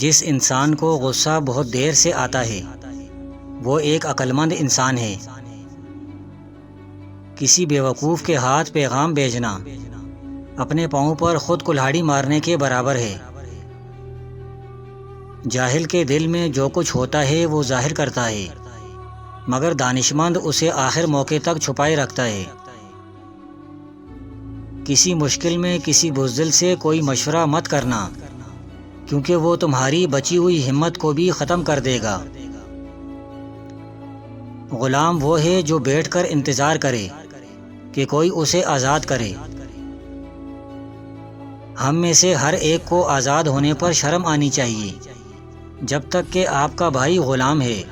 جس انسان کو غصہ بہت دیر سے آتا ہے وہ ایک عقلمند انسان ہے۔ کسی بیوقوف کے ہاتھ پیغام بھیجنا اپنے پاؤں پر خود کلہاڑی مارنے کے برابر ہے۔ جاہل کے دل میں جو کچھ ہوتا ہے وہ ظاہر کرتا ہے، مگر دانشمند اسے آخر موقع تک چھپائے رکھتا ہے۔ کسی مشکل میں کسی بزدل سے کوئی مشورہ مت کرنا، کیونکہ وہ تمہاری بچی ہوئی ہمت کو بھی ختم کر دے گا۔ غلام وہ ہے جو بیٹھ کر انتظار کرے کہ کوئی اسے آزاد کرے۔ ہم میں سے ہر ایک کو آزاد ہونے پر شرم آنی چاہیے، جب تک کہ آپ کا بھائی غلام ہے۔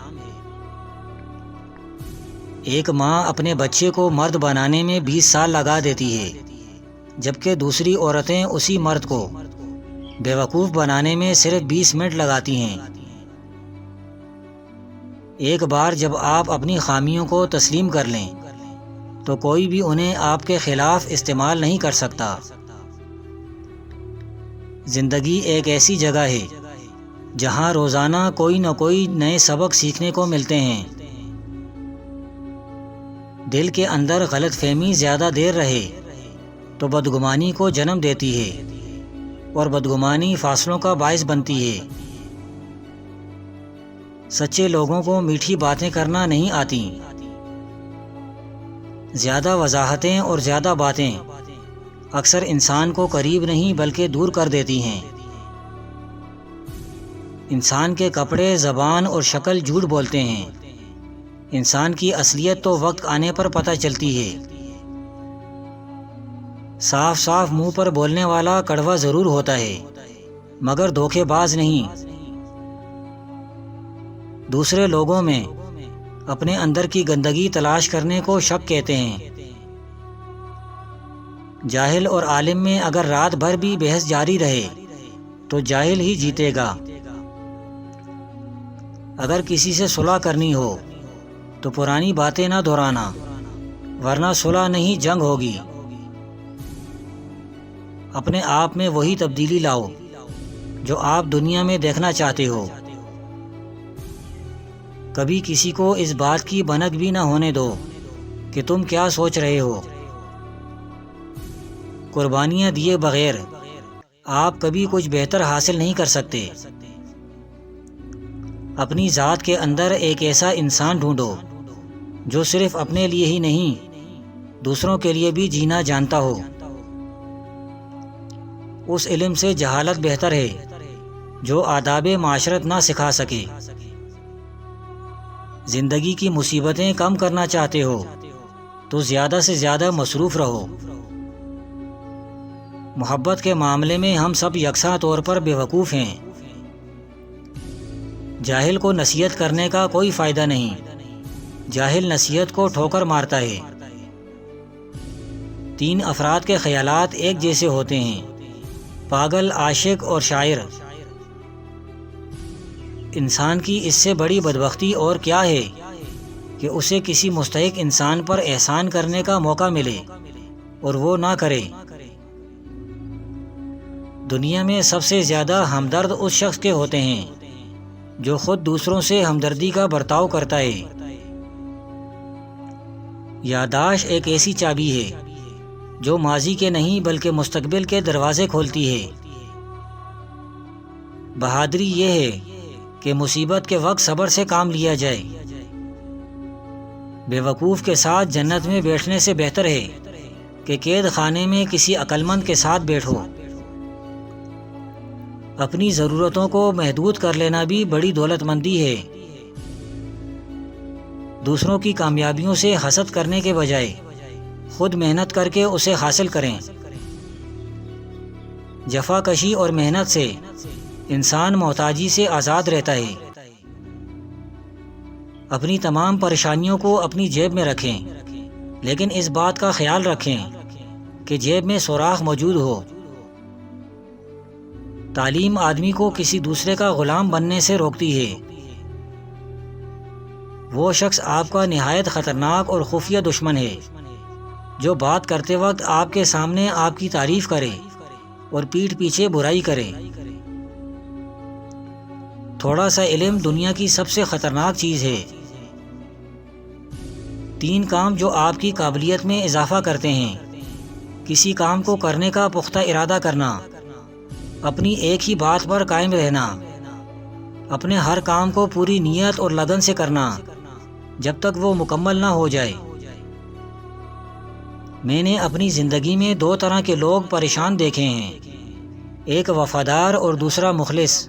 ایک ماں اپنے بچے کو مرد بنانے میں 20 سال لگا دیتی ہے، جبکہ دوسری عورتیں اسی مرد کو بیوقوف بنانے میں صرف 20 منٹ لگاتی ہیں۔ ایک بار جب آپ اپنی خامیوں کو تسلیم کر لیں تو کوئی بھی انہیں آپ کے خلاف استعمال نہیں کر سکتا۔ زندگی ایک ایسی جگہ ہے جہاں روزانہ کوئی نہ کوئی نئے سبق سیکھنے کو ملتے ہیں۔ دل کے اندر غلط فہمی زیادہ دیر رہے تو بدگمانی کو جنم دیتی ہے، اور بدگمانی فاصلوں کا باعث بنتی ہے۔ سچے لوگوں کو میٹھی باتیں کرنا نہیں آتی۔ زیادہ وضاحتیں اور زیادہ باتیں اکثر انسان کو قریب نہیں بلکہ دور کر دیتی ہیں۔ انسان کے کپڑے، زبان اور شکل جھوٹ بولتے ہیں۔ انسان کی اصلیت تو وقت آنے پر پتہ چلتی ہے۔ صاف صاف منہ پر بولنے والا کڑوا ضرور ہوتا ہے، مگر دھوکے باز نہیں۔ دوسرے لوگوں میں اپنے اندر کی گندگی تلاش کرنے کو شک کہتے ہیں۔ جاہل اور عالم میں اگر رات بھر بھی بحث جاری رہے تو جاہل ہی جیتے گا۔ اگر کسی سے صلح کرنی ہو تو پرانی باتیں نہ دہرانا، ورنہ صلح نہیں جنگ ہوگی۔ اپنے آپ میں وہی تبدیلی لاؤ جو آپ دنیا میں دیکھنا چاہتے ہو۔ کبھی کسی کو اس بات کی بھنک بھی نہ ہونے دو کہ تم کیا سوچ رہے ہو۔ قربانیاں دیے بغیر آپ کبھی کچھ بہتر حاصل نہیں کر سکتے۔ اپنی ذات کے اندر ایک ایسا انسان ڈھونڈو جو صرف اپنے لیے ہی نہیں، دوسروں کے لیے بھی جینا جانتا ہو۔ اس علم سے جہالت بہتر ہے جو آداب معاشرت نہ سکھا سکے۔ زندگی کی مصیبتیں کم کرنا چاہتے ہو تو زیادہ سے زیادہ مصروف رہو۔ محبت کے معاملے میں ہم سب یکساں طور پر بیوقوف ہیں۔ جاہل کو نصیحت کرنے کا کوئی فائدہ نہیں، جاہل نصیحت کو ٹھوکر مارتا ہے۔ 3 افراد کے خیالات ایک جیسے ہوتے ہیں: پاگل، عاشق اور شاعر۔ انسان کی اس سے بڑی بدبختی اور کیا ہے کہ اسے کسی مستحق انسان پر احسان کرنے کا موقع ملے اور وہ نہ کرے۔ دنیا میں سب سے زیادہ ہمدرد اس شخص کے ہوتے ہیں جو خود دوسروں سے ہمدردی کا برتاؤ کرتا ہے۔ یادداشت ایک ایسی چابی ہے جو ماضی کے نہیں بلکہ مستقبل کے دروازے کھولتی ہے۔ بہادری یہ ہے کہ مصیبت کے وقت صبر سے کام لیا جائے۔ بیوقوف کے ساتھ جنت میں بیٹھنے سے بہتر ہے کہ قید خانے میں کسی عقلمند کے ساتھ بیٹھو۔ اپنی ضرورتوں کو محدود کر لینا بھی بڑی دولت مندی ہے۔ دوسروں کی کامیابیوں سے حسد کرنے کے بجائے خود محنت کر کے اسے حاصل کریں۔ جفا کشی اور محنت سے انسان محتاجی سے آزاد رہتا ہے۔ اپنی تمام پریشانیوں کو اپنی جیب میں رکھیں، لیکن اس بات کا خیال رکھیں کہ جیب میں سوراخ موجود ہو۔ تعلیم آدمی کو کسی دوسرے کا غلام بننے سے روکتی ہے۔ وہ شخص آپ کا نہایت خطرناک اور خفیہ دشمن ہے جو بات کرتے وقت آپ کے سامنے آپ کی تعریف کرے اور پیٹھ پیچھے برائی کرے۔ تھوڑا سا علم دنیا کی سب سے خطرناک چیز ہے۔ 3 کام جو آپ کی قابلیت میں اضافہ کرتے ہیں۔ کسی کام کو کرنے کا پختہ ارادہ کرنا، اپنی ایک ہی بات پر قائم رہنا، اپنے ہر کام کو پوری نیت اور لگن سے کرنا جب تک وہ مکمل نہ ہو جائے۔ میں نے اپنی زندگی میں 2 طرح کے لوگ پریشان دیکھے ہیں، ایک وفادار اور دوسرا مخلص۔